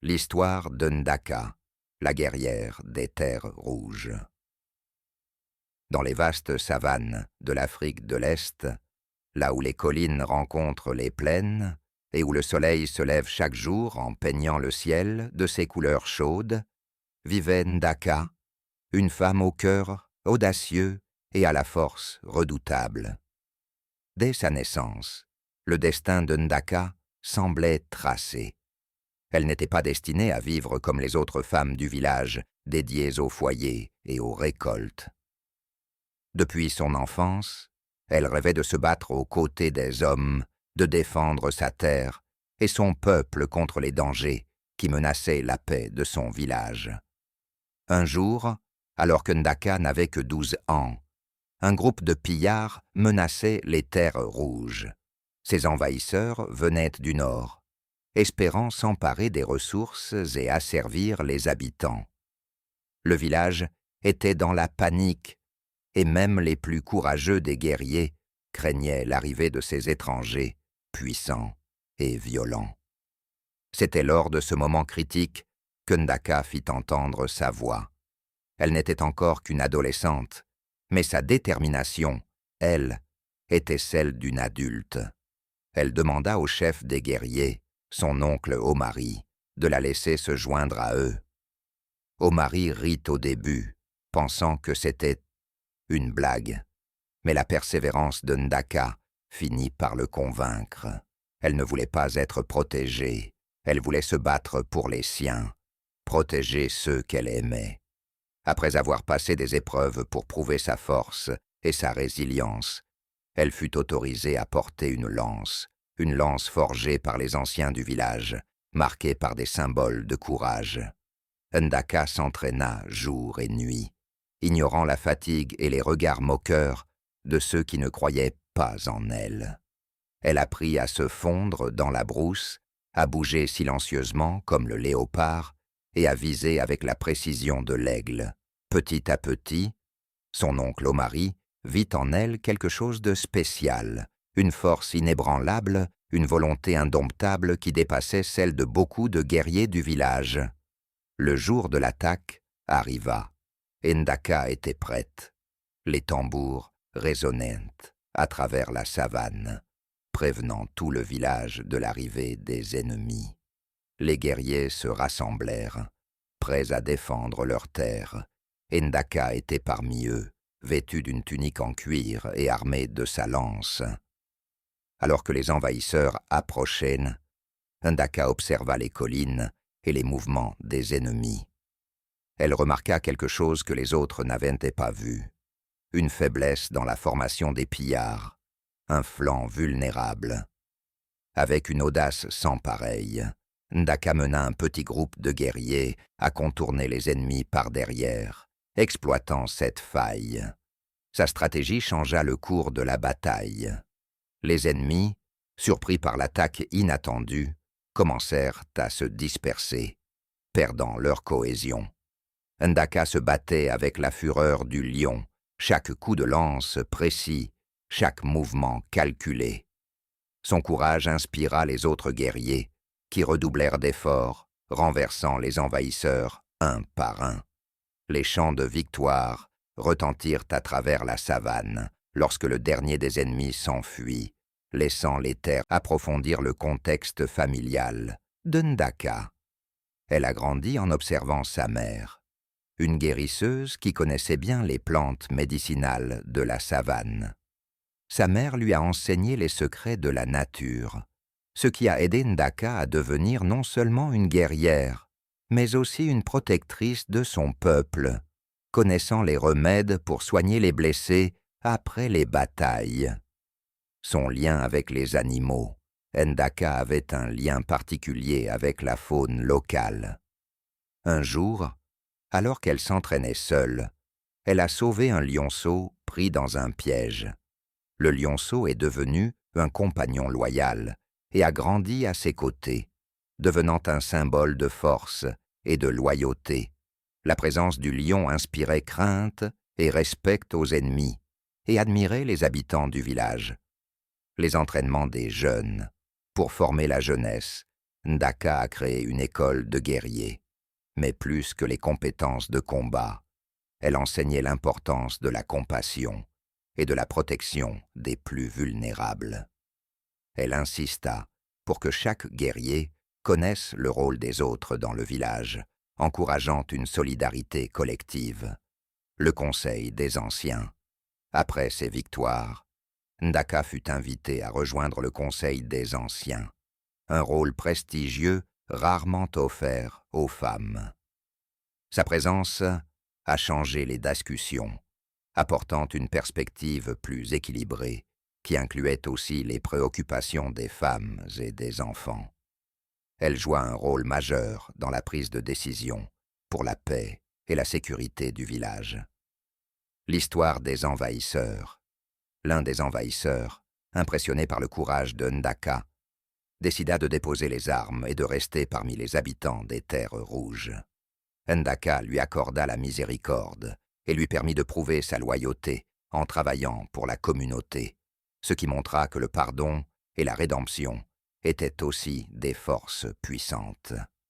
L'histoire d'Ndaka, la guerrière des terres rouges. Dans les vastes savanes de l'Afrique de l'Est, là où les collines rencontrent les plaines et où le soleil se lève chaque jour en peignant le ciel de ses couleurs chaudes, vivait Ndaka, une femme au cœur audacieux et à la force redoutable. Dès sa naissance, le destin de Ndaka semblait tracé. Elle n'était pas destinée à vivre comme les autres femmes du village, dédiées au foyer et aux récoltes. Depuis son enfance, elle rêvait de se battre aux côtés des hommes, de défendre sa terre et son peuple contre les dangers qui menaçaient la paix de son village. Un jour, alors que Ndaka n'avait que 12 ans, un groupe de pillards menaçait les terres rouges. Ces envahisseurs venaient du nord, espérant s'emparer des ressources et asservir les habitants. Le village était dans la panique, et même les plus courageux des guerriers craignaient l'arrivée de ces étrangers puissants et violents. C'était lors de ce moment critique que Ndaka fit entendre sa voix. Elle n'était encore qu'une adolescente, mais sa détermination, elle, était celle d'une adulte. Elle demanda au chef des guerriers, son oncle Omari, de la laisser se joindre à eux. Omari rit au début, pensant que c'était une blague, mais la persévérance de Ndaka finit par le convaincre. Elle ne voulait pas être protégée, elle voulait se battre pour les siens, protéger ceux qu'elle aimait. Après avoir passé des épreuves pour prouver sa force et sa résilience, elle fut autorisée à porter une lance forgée par les anciens du village, marquée par des symboles de courage. Ndaka s'entraîna jour et nuit, ignorant la fatigue et les regards moqueurs de ceux qui ne croyaient pas en elle. Elle apprit à se fondre dans la brousse, à bouger silencieusement comme le léopard et à viser avec la précision de l'aigle. Petit à petit, son oncle Omari vit en elle quelque chose de spécial, une force inébranlable, une volonté indomptable qui dépassait celle de beaucoup de guerriers du village. Le jour de l'attaque arriva, et Ndaka était prête. Les tambours résonnaient à travers la savane, prévenant tout le village de l'arrivée des ennemis. Les guerriers se rassemblèrent, prêts à défendre leur terre, et Ndaka était parmi eux, vêtu d'une tunique en cuir et armé de sa lance. Alors que les envahisseurs approchaient, Ndaka observa les collines et les mouvements des ennemis. Elle remarqua quelque chose que les autres n'avaient pas vu. Une faiblesse dans la formation des pillards, un flanc vulnérable. Avec une audace sans pareille, Ndaka mena un petit groupe de guerriers à contourner les ennemis par derrière, exploitant cette faille. Sa stratégie changea le cours de la bataille. Les ennemis, surpris par l'attaque inattendue, commencèrent à se disperser, perdant leur cohésion. Ndaka se battait avec la fureur du lion, chaque coup de lance précis, chaque mouvement calculé. Son courage inspira les autres guerriers, qui redoublèrent d'efforts, renversant les envahisseurs un par un. Les chants de victoire retentirent à travers la savane lorsque le dernier des ennemis s'enfuit, laissant les terres approfondir le contexte familial de Ndaka. Elle a grandi en observant sa mère, une guérisseuse qui connaissait bien les plantes médicinales de la savane. Sa mère lui a enseigné les secrets de la nature, ce qui a aidé Ndaka à devenir non seulement une guerrière, mais aussi une protectrice de son peuple, connaissant les remèdes pour soigner les blessés après les batailles. Son lien avec les animaux, Ndaka avait un lien particulier avec la faune locale. Un jour, alors qu'elle s'entraînait seule, elle a sauvé un lionceau pris dans un piège. Le lionceau est devenu un compagnon loyal et a grandi à ses côtés, devenant un symbole de force et de loyauté. La présence du lion inspirait crainte et respect aux ennemis et admirait les habitants du village. Les entraînements des jeunes, pour former la jeunesse, Ndaka a créé une école de guerriers, mais plus que les compétences de combat, elle enseignait l'importance de la compassion et de la protection des plus vulnérables. Elle insista pour que chaque guerrier connaisse le rôle des autres dans le village, encourageant une solidarité collective. Le Conseil des Anciens. Après ses victoires, Ndaka fut invité à rejoindre le Conseil des Anciens, un rôle prestigieux rarement offert aux femmes. Sa présence a changé les discussions, apportant une perspective plus équilibrée qui incluait aussi les préoccupations des femmes et des enfants. Elle joua un rôle majeur dans la prise de décision pour la paix et la sécurité du village. L'histoire des envahisseurs. L'un des envahisseurs, impressionné par le courage de Ndaka, décida de déposer les armes et de rester parmi les habitants des Terres Rouges. Ndaka lui accorda la miséricorde et lui permit de prouver sa loyauté en travaillant pour la communauté, ce qui montra que le pardon et la rédemption étaient aussi des forces puissantes.